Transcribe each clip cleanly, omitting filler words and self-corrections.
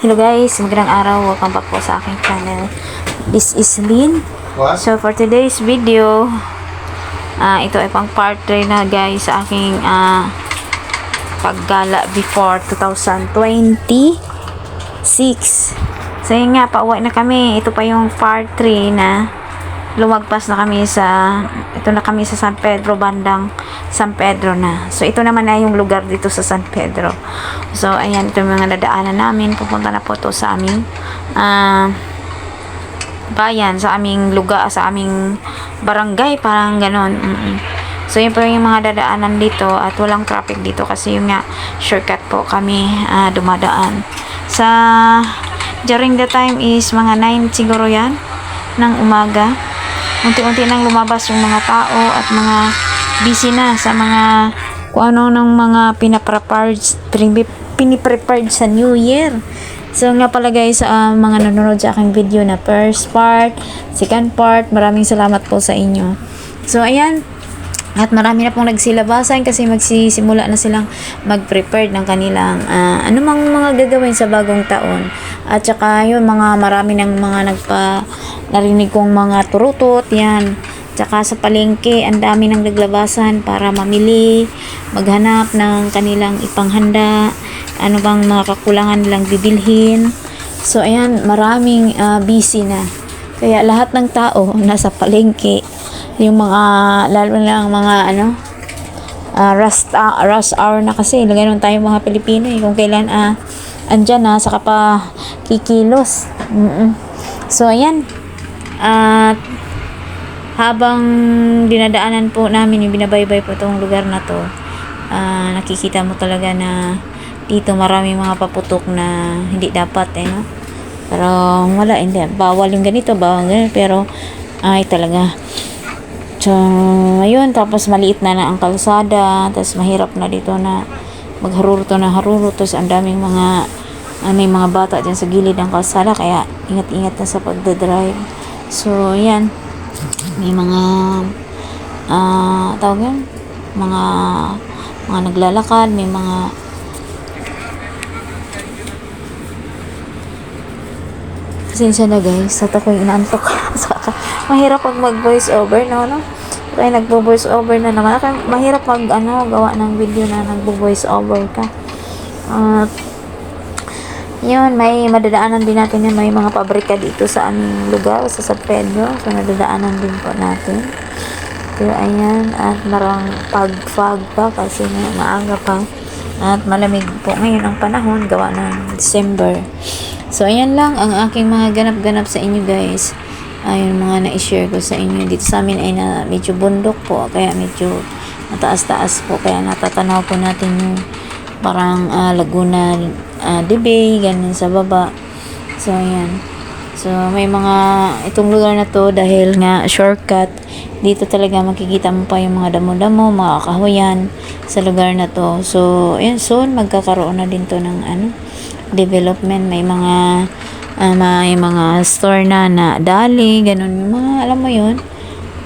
Hello guys, magandang araw. Welcome back po sa aking channel. This is Lynn. So for today's video, ito ay pang part 3 na guys sa aking paggala before 2026. So yun nga, pauwi na kami. Ito pa yung part 3 na lumagpas na kami ito na kami sa San Pedro, bandang San Pedro na. So ito naman na yung lugar dito sa San Pedro. So ayan, ito yung mga dadaanan namin. Pupunta na po to sa aming bayan, sa aming lugar, sa aming barangay, parang ganon. So yun po yung mga dadaanan dito at walang traffic dito kasi yung nga shortcut po kami dumadaan. During the time is mga 9 siguro yan ng umaga. Unti-unti nang lumabas yung mga tao at mga busy na sa mga kung ano ng mga piniprepared sa New Year. So nga pala guys, mga nanonood sa aking video na first part, second part, maraming salamat po sa inyo. So ayan, at marami na pong nagsilabasan kasi magsisimula na silang mag-prepare ng kanilang anumang mga gagawin sa bagong taon. At saka yun, marami ng mga narinig kong mga turutot, yan. Tsaka sa palengke, ang dami ng naglabasan para mamili, maghanap ng kanilang ipanghanda, ano bang mga kakulangan nilang bibilhin. So ayan, maraming busy na. Kaya lahat ng tao nasa palengke, yung mga, lalo na ang mga rush hour na kasi, ganun tayo mga Pilipino, kung kailan andyan na, saka pa kikilos. So ayan, at habang dinadaanan po namin, yung binabaybay po itong lugar na to, nakikita mo talaga na dito maraming mga paputok na hindi dapat no? Pero wala, hindi, bawal yung ganito, bawal ganito, pero ay talaga. So ayun, tapos maliit na ang kalsada, tapos mahirap na dito na magharuro to na haruro, tapos ang daming mga may mga bata dyan sa gilid ng kalsada, kaya ingat-ingat na sa pagdadrive. So yan, may mga tawag yan, mga naglalakad, may mga pasensya na guys, at ako'y inaantok. Mahirap pag mag voice over no? Kaya nagbo-voice over na naman. Kaya mahirap pag gawa ng video na nagbo-voice over ka. Yun, may madadaanan din natin yan. May mga pabrika dito sa aming lugar, sa San Pedro. So, nadadaanan din po natin. Pero, ayan. At marang pag-fog pa kasi maaga pa. At malamig po ngayon ang panahon, gawa ng December. So, ayan lang ang aking mga ganap-ganap sa inyo guys. Ayun, mga na-share ko sa inyo. Dito sa amin ay medyo bundok po. Kaya medyo mataas-taas po. Kaya natatanaw po natin yung parang Laguna de Bay, ganun sa baba. So ayan, so may mga itong lugar na to dahil nga shortcut, dito talaga makikita mo pa yung mga damo-damo, mga kahoyan sa lugar na to. So ayan, soon magkakaroon na din to ng development. May mga store na dali, ganun, yung mga alam mo yun,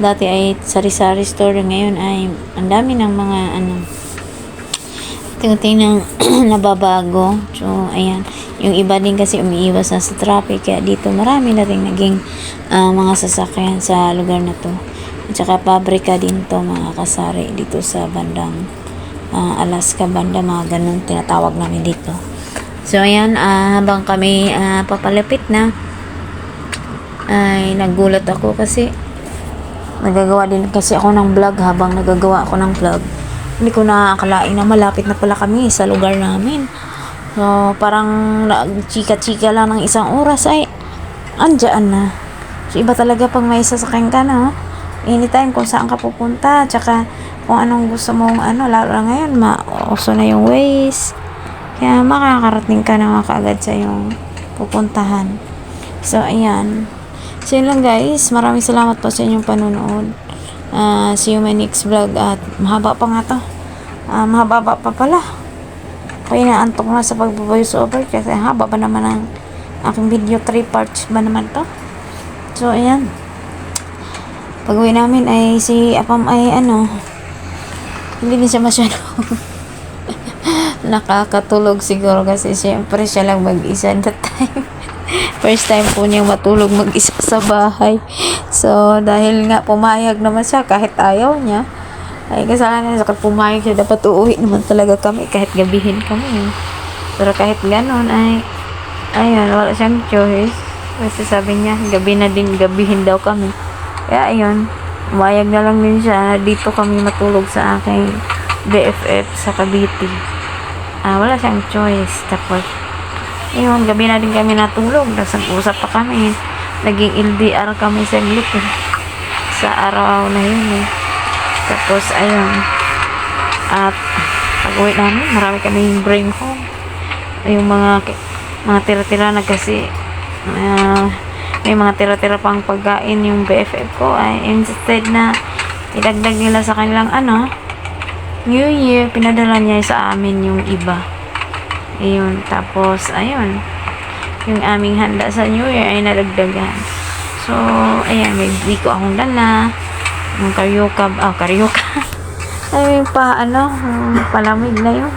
dati ay sari-sari store, ngayon ay ang dami ng mga tingting nababago. So ayan, yung iba din kasi umiiwas na sa traffic, kaya dito marami na rin naging mga sasakyan sa lugar na to. At saka pabrika din to, mga kasari dito sa bandang Alaska banda, mga ganun tinatawag namin dito. So ayan, habang kami papalapit na, ay nagulat ako kasi nagagawa din kasi ako ng vlog. Habang nagagawa ako ng vlog, hindi ko na akalain na malapit na pala kami sa lugar namin. So parang chika-chika lang ng isang oras ay andyan na. So iba talaga pag may sasakyan ka na, anytime kung saan ka pupunta, tsaka kung anong gusto mong lalo na ngayon mauso na yung Waze, kaya makakarating ka na kaagad sa yung pupuntahan. So ayan, so yun lang guys, maraming salamat po sa inyong panonood. See you my next vlog. At mahaba pa nga to, mahaba pa pala, kaya naantok na sa pag-voice over kasi haba pa naman ang aking video. 3 parts ba naman to. So ayan, pag-uwi namin ay si Apam ay hindi din siya masyado nakakatulog siguro kasi syempre siya lang mag-isa that time. First time po niya matulog mag-isa sa bahay. So, dahil nga pumayag naman siya kahit ayaw niya, ay kasalanan niya, pumayag siya, dapat uuwi naman talaga kami kahit gabihin kami. Pero kahit ganon ay, ayun, wala siyang choice. Kasi sabi niya, gabi na din, gabihin daw kami. Kaya ayun, pumayag na lang din siya, dito kami matulog sa aking BFF sa Cavite. Wala siyang choice. Tapos, ayun, gabi na din kami natulog. Nag-usap pa kami. Naging LDR kami sa sa araw na yun eh. Tapos, ayun. At, pag-uwi namin, marami kaming bring home. Yung mga tira-tira na kasi, may mga tira-tira pang pagkain yung BFF ko. Ay, instead na idagdag nila sa kanilang New Year, pinadala niya sa amin yung iba. Ayun, tapos, ayun. Yung aming handa sa New Year ay nadagdagan. So, ayan, may biko akong dala. Yung karyoka. Ay, palamig na yun.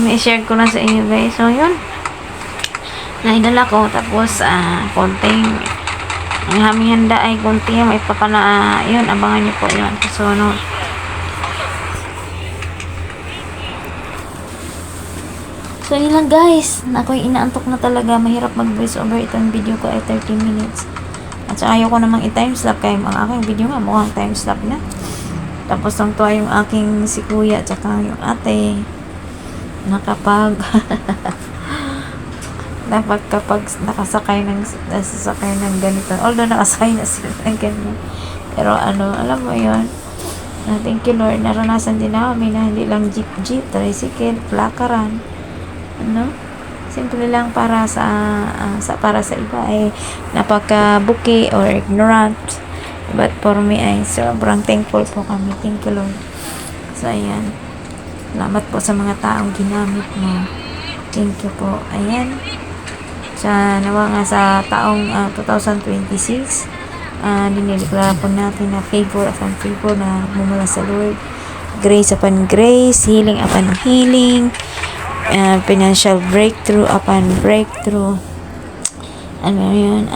May share ko na sa inyo, guys. So, yun. Naidala ko. Tapos, konting, ang aming handa ay konting, may yun, abangan nyo po yun. So, So, yun lang guys. Ako'y inaantok na talaga. Mahirap mag-voice over itong video ko ay 30 minutes. At saka ayaw ko namang i-timeslap kaya ang aking video nga mukhang timeslap na. Tapos nang tuwa yung aking si kuya at saka yung ate. Dapat kapag nakasakay ng ganito. Although nakasakay na sila ng ganyan. Pero alam mo yun. Thank you Lord. Naranasan din namin na hindi lang jeep, tricycle, plakaran. Simple lang para sa iba ay napaka-buki or ignorant, but for me ay sobrang thankful po kami. Thank you Lord. So ayan, salamat po sa mga taong ginamit mo. Thank you po. Ayan, nawa nga sa taong 2026 diniliklara po natin na favor upon favor na mumula sa Lord, grace upon grace, healing upon healing, financial breakthrough upon breakthrough. Yun,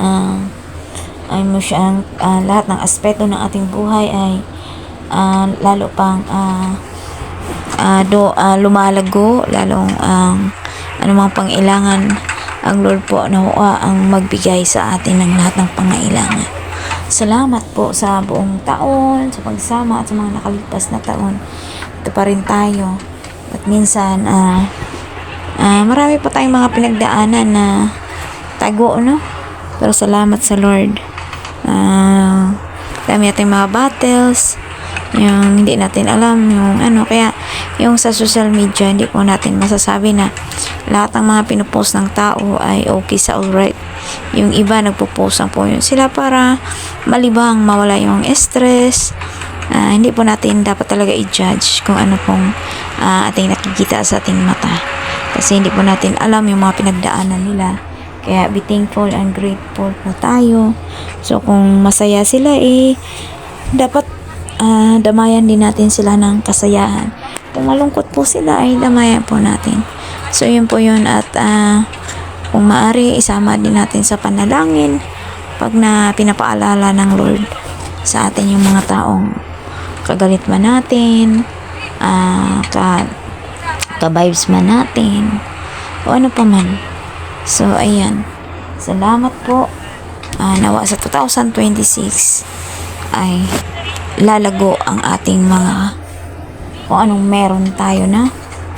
lahat ng aspeto ng ating buhay ay lalo pang lumalago, lalong anumang pangailangan ang Lord po nawa ang magbigay sa atin ng lahat ng pangailangan. Salamat po sa buong taon, sa pagsama at sa mga nakalipas na taon. Ito pa rin tayo. At minsan marami pa tayong mga pinagdaanan na tago, pero salamat sa Lord. Dami natin mga battles yung hindi natin alam yung kaya yung sa social media hindi po natin masasabi na lahat ng mga pinupost ng tao ay okay sa alright. Yung iba nagpo-post lang po yun sila para malibang mawala yung stress. Hindi po natin dapat talaga i-judge kung ano pong ating nakikita sa ating mata. Kasi hindi po natin alam yung mga pinagdaanan nila. Kaya be thankful and grateful po tayo. So kung masaya sila dapat damayan din natin sila ng kasayahan. Kung malungkot po sila ay damayan po natin. So yun po yun. At kung maaari isama din natin sa panalangin pag pinapaalala ng Lord sa atin yung mga taong kagalit man natin, ka-vibes man natin, o ano pa man. So, ayan. Salamat po. Nawa sa 2026 ay lalago ang ating mga kung anong meron tayo na.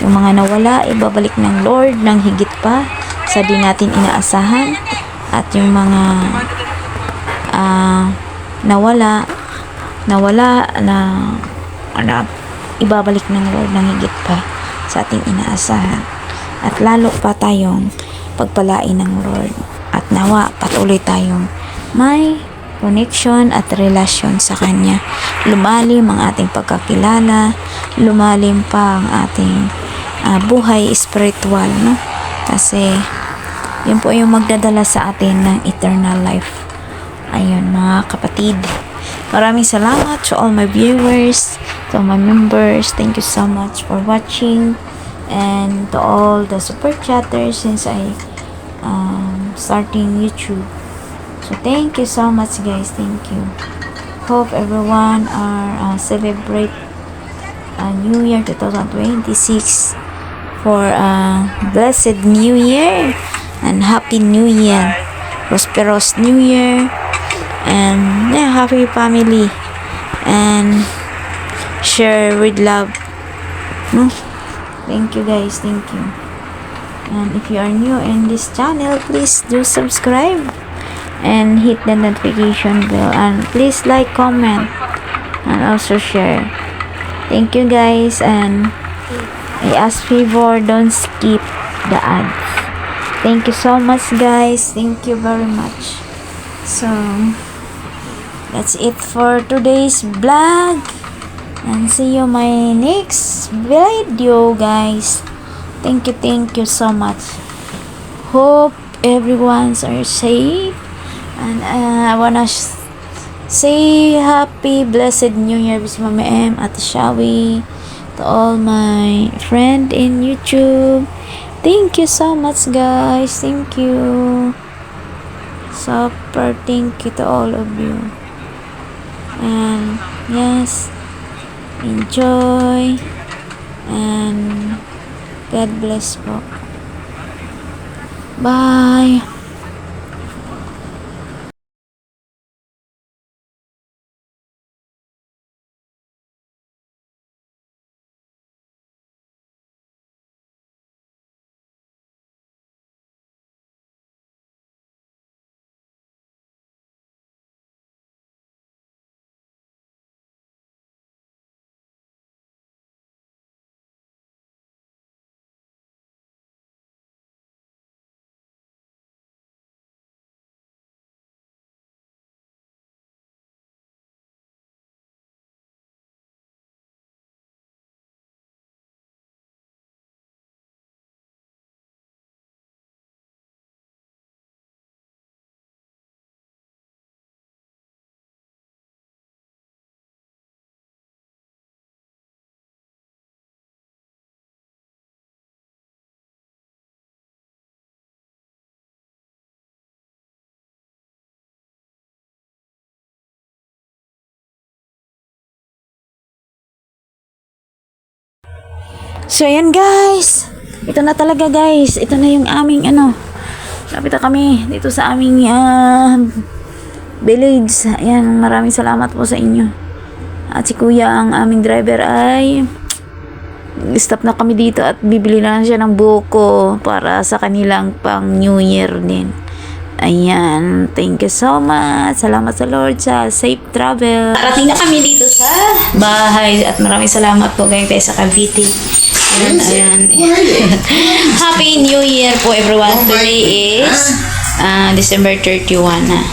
Yung mga nawala, ibabalik ng Lord ng higit pa sa di natin inaasahan. At yung mga nawala na ibabalik ng Lord ng higit pa sa ating inaasahan. At lalo pa tayong pagpalain ng Lord. At nawa patuloy tayong may connection at relasyon sa Kanya. Lumalim ang ating pagkakilala, lumalim pa ang ating buhay spiritual, Kasi yun po yung magdadala sa atin ng eternal life. Ayun mga kapatid, maraming salamat to all my viewers, to all my members. Thank you so much for watching. and to all the super chatters since I starting YouTube. So thank you so much guys, thank you. Hope everyone are celebrate New Year 2026 for blessed New Year and Happy New Year, prosperous New Year, and yeah, happy family and share with love. No? Thank you guys, thank you. And if you are new in this channel, please do subscribe and hit the notification bell, and please like, comment, and also share. Thank you guys, and I ask favor, don't skip the ads. Thank you so much guys, thank you very much. So that's it for today's vlog, and see you my next video guys. Thank you so much. Hope everyone's are safe, and I wanna say happy blessed New Year with Mama M at Shawi, to all my friend in YouTube. Thank you so much guys, thank you. Super thank you to all of you. And yes, enjoy and God bless po. Bye. So, ayan guys. Ito na talaga guys. Ito na yung aming lapit na kami dito sa aming village. Ayan, maraming salamat po sa inyo. At si kuya, ang aming driver, ay stop na kami dito at bibili na lang siya ng buko para sa kanilang pang New Year din. Ayan, thank you so much. Salamat sa Lord sa safe travel. Parating na kami dito sa bahay at maraming salamat po kayo sa Cavite. Ayan. Happy New Year po everyone. Today is December 31 na.